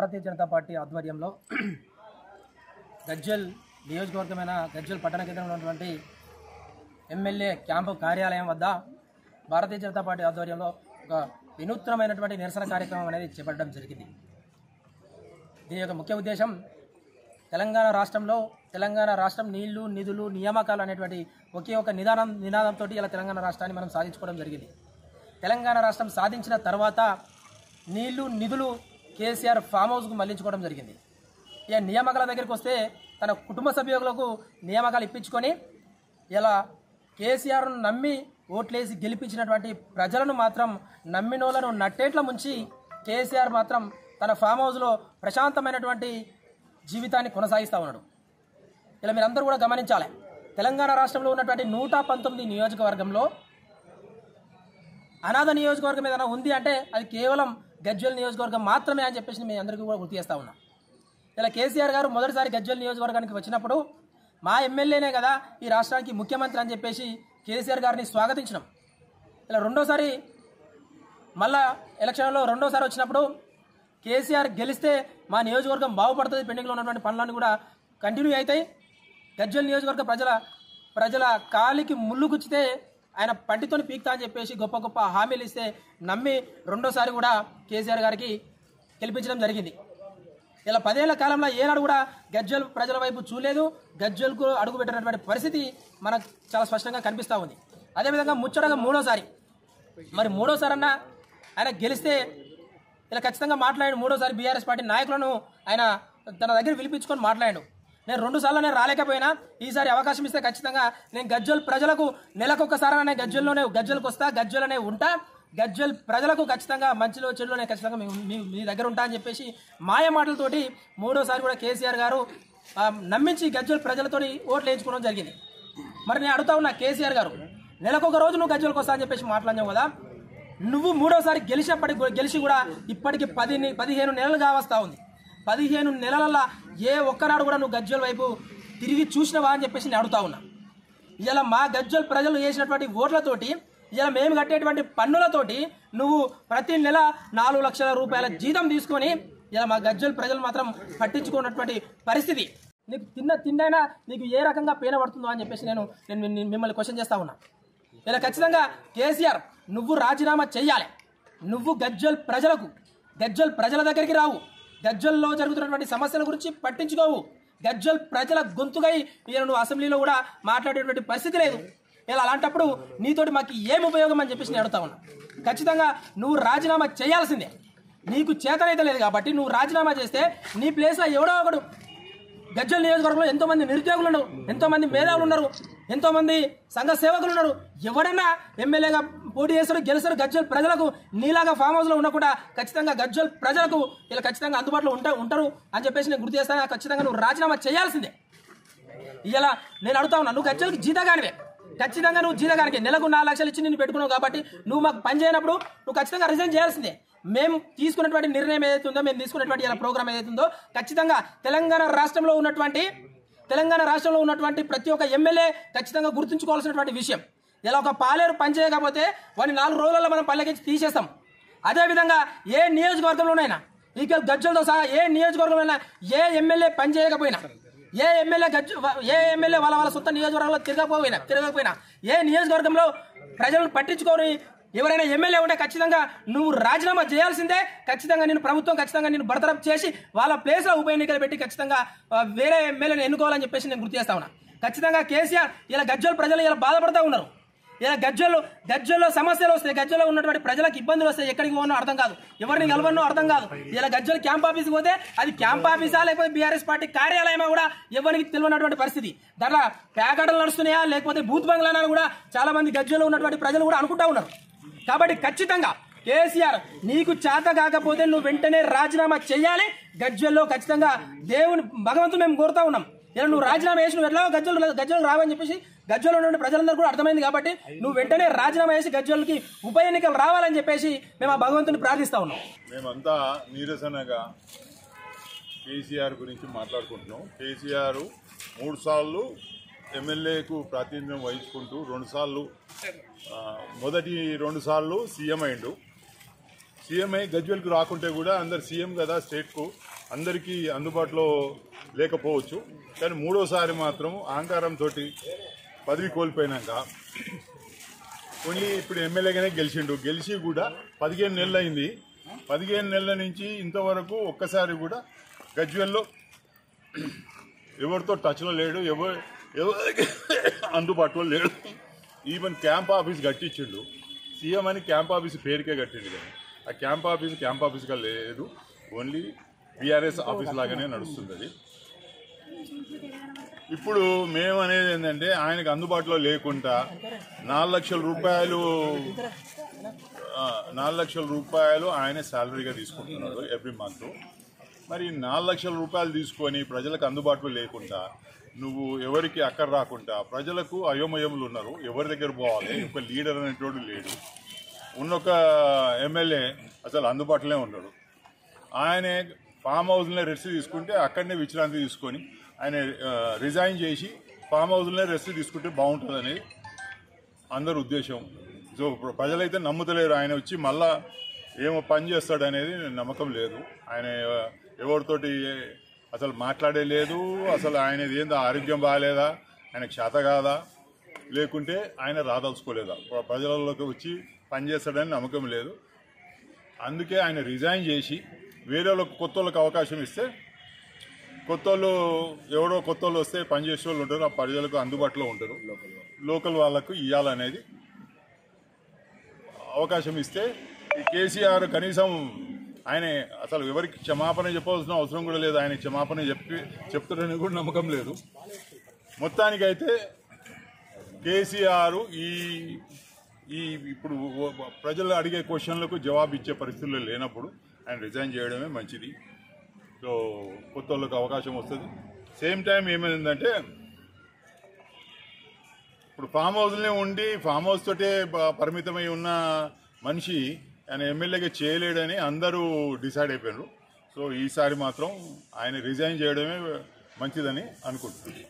Bharatiya Janata party ఆధ్వర్యంలో గజ్వెల్ నియోజకవర్గమైన గజ్వెల్ పట్టణ కేంద్రంలో ఉన్నటువంటి ఎమ్మెల్యే క్యాంపు కార్యాలయం వద్ద భారతీయ జనతా పార్టీ ఆధ్వర్యంలో ఒక వినూత్నమైనటువంటి నిరసన కార్యక్రమం అనేది చేపట్టడం జరిగింది. దీని యొక్క ముఖ్య ఉద్దేశం తెలంగాణ రాష్ట్రం నీళ్లు, నిధులు, నియామకాలు అనేటువంటి ఒకే ఒక నినాదంతో ఇలా తెలంగాణ రాష్ట్రాన్ని మనం సాధించుకోవడం జరిగింది. తెలంగాణ రాష్ట్రం సాధించిన తర్వాత నీళ్లు, నిధులు కేసీఆర్ ఫామ్ హౌస్కు మళ్లించుకోవడం జరిగింది. ఇక నియామకాల దగ్గరికి వస్తే తన కుటుంబ సభ్యులకు నియామకాలు ఇప్పించుకొని ఇలా కేసీఆర్ను నమ్మి ఓట్లేసి గెలిపించినటువంటి ప్రజలను మాత్రం నమ్మినోళ్లను నట్టేట్ల ముంచి కేసీఆర్ మాత్రం తన ఫామ్ హౌస్లో ప్రశాంతమైనటువంటి జీవితాన్ని కొనసాగిస్తూ ఉన్నాడు. ఇలా మీరందరూ కూడా గమనించాలి. తెలంగాణ రాష్ట్రంలో ఉన్నటువంటి 119 నియోజకవర్గంలో అనాథ నియోజకవర్గం ఏదైనా ఉంది అంటే అది కేవలం గజ్వెల్ నియోజకవర్గం మాత్రమే అని చెప్పేసి మీ అందరికీ కూడా గుర్తు చేస్తూ ఉన్నా. ఇలా కేసీఆర్ గారు మొదటిసారి గజ్వెల్ నియోజకవర్గానికి వచ్చినప్పుడు మా ఎమ్మెల్యేనే కదా ఈ రాష్ట్రానికి ముఖ్యమంత్రి అని చెప్పేసి కేసీఆర్ గారిని స్వాగతించినాం. ఇలా రెండోసారి మళ్ళా ఎలక్షన్లో రెండోసారి వచ్చినప్పుడు కేసీఆర్ గెలిస్తే మా నియోజకవర్గం బాగుపడుతుంది, పెండింగ్లో ఉన్నటువంటి పనులన్నీ కూడా కంటిన్యూ అవుతాయి, గజ్వెల్ నియోజకవర్గ ప్రజల కాలికి ముళ్ళు గుచ్చితే ఆయన పంటితోని పీక్తా అని చెప్పేసి గొప్ప గొప్ప హామీలు ఇస్తే నమ్మి రెండోసారి కూడా కేసీఆర్ గారికి గెలిపించడం జరిగింది. ఇలా 10 ఏళ్ల కాలంలో ఏనాడు కూడా గజ్వెల్ ప్రజల వైపు చూడలేదు, గజ్వెల్కు అడుగు పెట్టినటువంటి పరిస్థితి మనకు చాలా స్పష్టంగా కనిపిస్తూ ఉంది. అదేవిధంగా ముచ్చటగా మూడోసారి అన్న ఆయన గెలిస్తే ఇలా ఖచ్చితంగా మాట్లాడాడు. మూడోసారి బీఆర్ఎస్ పార్టీ నాయకులను ఆయన తన దగ్గర పిలిపించుకొని మాట్లాడాడు. నేను 2 సార్లు నేను రాలేకపోయినా ఈసారి అవకాశం ఇస్తే ఖచ్చితంగా నేను గజ్వెల్ ప్రజలకు నెలకొకసారి గజ్వెల్కి వస్తా, గజ్వెల్లోనే ఉంటా, గజ్వెల్ ప్రజలకు ఖచ్చితంగా మంచిలో చెడులోనే ఖచ్చితంగా మీ దగ్గర ఉంటా అని చెప్పేసి మాయ మాటలతోటి మూడోసారి కూడా కేసీఆర్ గారు నమ్మించి గజ్వెల్ ప్రజలతోటి ఓట్లు వేయించుకోవడం జరిగింది. మరి నేను అడుగుతా ఉన్నా, కేసీఆర్ గారు నెలకొక రోజు నువ్వు గజ్వెల్కి వస్తా అని చెప్పేసి మాట్లాడినావు కదా, నువ్వు మూడోసారి గెలిచి కూడా ఇప్పటికి 15 నెలలు కావస్తా ఉంది. 15 నెలలలో ఏ ఒక్కనాడు కూడా నువ్వు గజ్వెల్ వైపు తిరిగి చూసినవా అని చెప్పేసి నేను అడుగుతా ఉన్నా. ఇలా మా గజ్వెల్ ప్రజలు వేసినటువంటి ఓట్లతోటి, ఇలా మేము కట్టేటువంటి పన్నులతోటి నువ్వు ప్రతి నెల 4 లక్షల రూపాయల జీతం తీసుకొని ఇలా మా గజ్వెల్ ప్రజలు మాత్రం పట్టించుకున్నటువంటి పరిస్థితి. నీకు తిండైనా నీకు ఏ రకంగా పేన పడుతుందో అని చెప్పేసి నేను మిమ్మల్ని క్వశ్చన్ చేస్తా ఉన్నా. ఇలా ఖచ్చితంగా కేసీఆర్ నువ్వు రాజీనామా చెయ్యాలి. నువ్వు గజ్వెల్ ప్రజల దగ్గరికి రావు, గజ్వెల్లో జరుగుతున్నటువంటి సమస్యల గురించి పట్టించుకోవు, గజ్వెల్ ప్రజల గొంతుగై నువ్వు అసెంబ్లీలో కూడా మాట్లాడేటువంటి పరిస్థితి లేదు. ఇలా అలాంటప్పుడు నీతోటి మాకు ఏం ఉపయోగం అని చెప్పేసి నేను అడుగుతా ఉన్నా. ఖచ్చితంగా నువ్వు రాజీనామా చేయాల్సిందే. నీకు చేతనైతే లేదు కాబట్టి నువ్వు రాజీనామా చేస్తే నీ ప్లేస్లో ఎవడో ఒకడు, గజ్వెల్ నియోజకవర్గంలో ఎంతోమంది నిరుద్యోగులు ఉన్నారు, ఎంతోమంది మేధావులు ఉన్నారు, ఎంతోమంది సంఘ సేవకులు ఉన్నారు, ఎవడన్నా ఎమ్మెల్యేగా పోటీ చేస్తారు, గెలుస్తారు. గజ్వెల్ ప్రజలకు నీలాగా ఫామ్ హౌస్లో ఉండకుండా ఖచ్చితంగా గజ్వెల్ ప్రజలకు ఇలా ఖచ్చితంగా అందుబాటులో ఉంటారు అని చెప్పేసి నేను గుర్తు చేస్తాను. ఖచ్చితంగా నువ్వు రాజీనామా చేయాల్సిందే. ఇలా నేను అడుగుతా ఉన్నా, నువ్వు గజ్వెల్కి జీతగానివే, ఖచ్చితంగా నువ్వు జీతగానికి నెలకు 4 లక్షలు ఇచ్చి నేను పెట్టుకున్నావు కాబట్టి నువ్వు మాకు పని చేయనప్పుడు నువ్వు ఖచ్చితంగా రిజైన్ చేయాల్సిందే. మేము తీసుకున్నటువంటి నిర్ణయం ఏదైతే ఉందో, మేము తీసుకున్నటువంటి ఇలా ప్రోగ్రామ్ ఏదైతే ఉందో ఖచ్చితంగా తెలంగాణ రాష్ట్రంలో ఉన్నటువంటి ప్రతి ఒక్క ఎమ్మెల్యే ఖచ్చితంగా గుర్తుంచుకోవాల్సినటువంటి విషయం. ఇలా ఒక పాలేరు పని చేయకపోతే వాడిని 4 రోజులలో మనం పల్లెకించి తీసేస్తాం. అదేవిధంగా ఏ నియోజకవర్గంలోనైనా ఇక గజ్వెల్తో సహా ఏ నియోజకవర్గంలోనైనా ఏ ఎమ్మెల్యే పని చేయకపోయినా, ఏ ఎమ్మెల్యే వాళ్ళ సొంత నియోజకవర్గంలో తిరగకపోయినా, ఏ నియోజకవర్గంలో ప్రజలను పట్టించుకొని ఎవరైనా ఎమ్మెల్యే ఉంటే ఖచ్చితంగా నువ్వు రాజీనామా చేయాల్సిందే. ఖచ్చితంగా నేను ప్రభుత్వం ఖచ్చితంగా నేను బర్తరఫ్ చేసి వాళ్ళ ప్లేస్లో ఉప ఎన్నికలు పెట్టి ఖచ్చితంగా వేరే ఎమ్మెల్యేని ఎన్నుకోవాలని చెప్పేసి నేను గుర్తు చేస్తా ఉన్నా. ఖచ్చితంగా కేసీఆర్ ఇలా గజ్వెల్ ప్రజలు ఇలా బాధపడుతూ ఉన్నారు. ఇలా గజ్వెల్లో సమస్యలు వస్తాయి, గజ్వెల్లో ఉన్నటువంటి ప్రజలకు ఇబ్బందులు వస్తాయి, ఎక్కడికి పోనో అర్థం కాదు, ఎవరిని కలవనో అర్థం కాదు. ఇలా గజ్వెల్ క్యాంప్ ఆఫీస్కి పోతే అది క్యాంప్ ఆఫీసా లేకపోతే బీఆర్ఎస్ పార్టీ కార్యాలయమా కూడా ఎవరికి తెలియనటువంటి పరిస్థితి. దాంట్లో ప్యాకెట్లు నడుస్తున్నాయా లేకపోతే బూత్ బంగ్లానా కూడా చాలా మంది గజ్వెల్లో ఉన్నటువంటి ప్రజలు కూడా అనుకుంటా ఉన్నారు. కాబట్టి ఖచ్చితంగా కేసీఆర్ నీకు చేత కాకపోతే నువ్వు వెంటనే రాజీనామా చేయాలి. గజ్వెల్లో ఖచ్చితంగా భగవంతుడు మేము కోరుతా ఉన్నాం. ఇలా నువ్వు రాజీనామా చేసి నువ్వు ఎట్లా గజ్వెల్ రావని చెప్పేసి గజ్వెల్లో ఉన్న ప్రజలందరూ కూడా అర్థమైంది కాబట్టి నువ్వు వెంటనే రాజీనామా చేసి గజ్వెల్కి ఉప ఎన్నికలు రావాలని చెప్పేసి మేము ఆ భగవంతుని ప్రార్థిస్తా ఉన్నాం. మేమంతా నీరసనగా కేసీఆర్ గురించి మాట్లాడుకుంటున్నాం. కేసీఆర్ 3 సార్లు ఎమ్మెల్యేకు ప్రాతినిధ్యం వహించుకుంటూ 2 సార్లు మొదటి 2 సార్లు సీఎం అయిండు. సీఎం అయి గజ్వేల్కి రాకుంటే కూడా అందరు సీఎం కదా స్టేట్కు అందరికీ అందుబాటులో లేకపోవచ్చు. కానీ మూడోసారి మాత్రం అహంకారంతో పదవి కోల్పోయినాక ఓన్లీ ఇప్పుడు ఎమ్మెల్యేగానే గెలిచిండు. గెలిచి కూడా 15 నెలలు అయింది. 15 నెలల నుంచి ఇంతవరకు ఒక్కసారి కూడా గజ్వేల్లో ఎవరితో టచ్లో లేడు, ఎవరికి అందుబాటులో లేడు. ఈవెన్ క్యాంప్ ఆఫీస్ కట్టించిండు. సీఎం అని క్యాంప్ ఆఫీస్ పేరుకే కట్టిండు కానీ ఆ క్యాంప్ ఆఫీస్గా లేదు. ఓన్లీ బీఆర్ఎస్ ఆఫీస్ లాగానే నడుస్తుంది అది. ఇప్పుడు మేము అనేది ఏంటంటే ఆయనకు అందుబాటులో లేకుండా 4 లక్షల రూపాయలు ఆయనే శాలరీగా తీసుకుంటున్నాడు ఎవ్రీ మంత్. మరి 4 లక్షల రూపాయలు తీసుకొని ప్రజలకు అందుబాటులో లేకుండా నువ్వు ఎవరికి అక్కర రాకుండా ప్రజలకు అయోమయములు ఉన్నారు. ఎవరి దగ్గర పోవాలి, ఒక లీడర్ అనేటోడు లేడు. ఉన్నొక ఎమ్మెల్యే అసలు అందుబాటులోనే ఉన్నాడు. ఆయనే ఫామ్ హౌస్లోనే రెస్ట్ తీసుకుంటే అక్కడనే విశ్రాంతి తీసుకొని ఆయన రిజైన్ చేసి ఫామ్ హౌస్లోనే రెస్ట్ తీసుకుంటే బాగుంటుందని అందరి ఉద్దేశం. సో ప్రజలైతే నమ్ముతలేరు. ఆయన వచ్చి మళ్ళా ఏమో పని చేస్తాడనేది నమ్మకం లేదు. ఆయన ఎవరితోటి అసలు మాట్లాడే లేదు. అసలు ఆయనది ఏందో ఆరోగ్యం బాగాలేదా, ఆయనకు చేత కాదా, లేకుంటే ఆయన రాదలుచుకోలేదా, ప్రజలలోకి వచ్చి పనిచేస్తాడని నమ్మకం లేదు. అందుకే ఆయన రిజైన్ చేసి వేరే వాళ్ళకి కొత్త వాళ్ళకి అవకాశం ఇస్తే కొత్త వాళ్ళు వస్తే పనిచేసే వాళ్ళు ఉంటారు. ఆ ప్రజలకు అందుబాటులో ఉంటారు. లోకల్ వాళ్ళకు ఇవ్వాలనేది అవకాశం ఇస్తే ఈ కేసీఆర్ కనీసం ఆయన అసలు ఎవరికి క్షమాపణ చెప్పవలసిన అవసరం కూడా లేదు. ఆయన క్షమాపణ చెప్తారని కూడా నమ్మకం లేదు. మొత్తానికైతే కేసీఆర్ ఈ ఇప్పుడు ప్రజలు అడిగే క్వశ్చన్లకు జవాబు ఇచ్చే పరిస్థితుల్లో లేనప్పుడు ఆయన రిజైన్ చేయడమే మంచిది. సో కొత్త వాళ్ళకి అవకాశం వస్తుంది. సేమ్ టైం ఏమైందంటే ఇప్పుడు ఫామ్ హౌస్లోనే ఉండి ఫామ్ హౌస్ తోటే పరిమితమై ఉన్న మనిషి ఆయన ఎమ్మెల్యేగా చేయలేడని అందరూ డిసైడ్ అయిపోయారు. సో ఈసారి మాత్రం ఆయన రిజైన్ చేయడమే మంచిదని అనుకుంటున్నాను.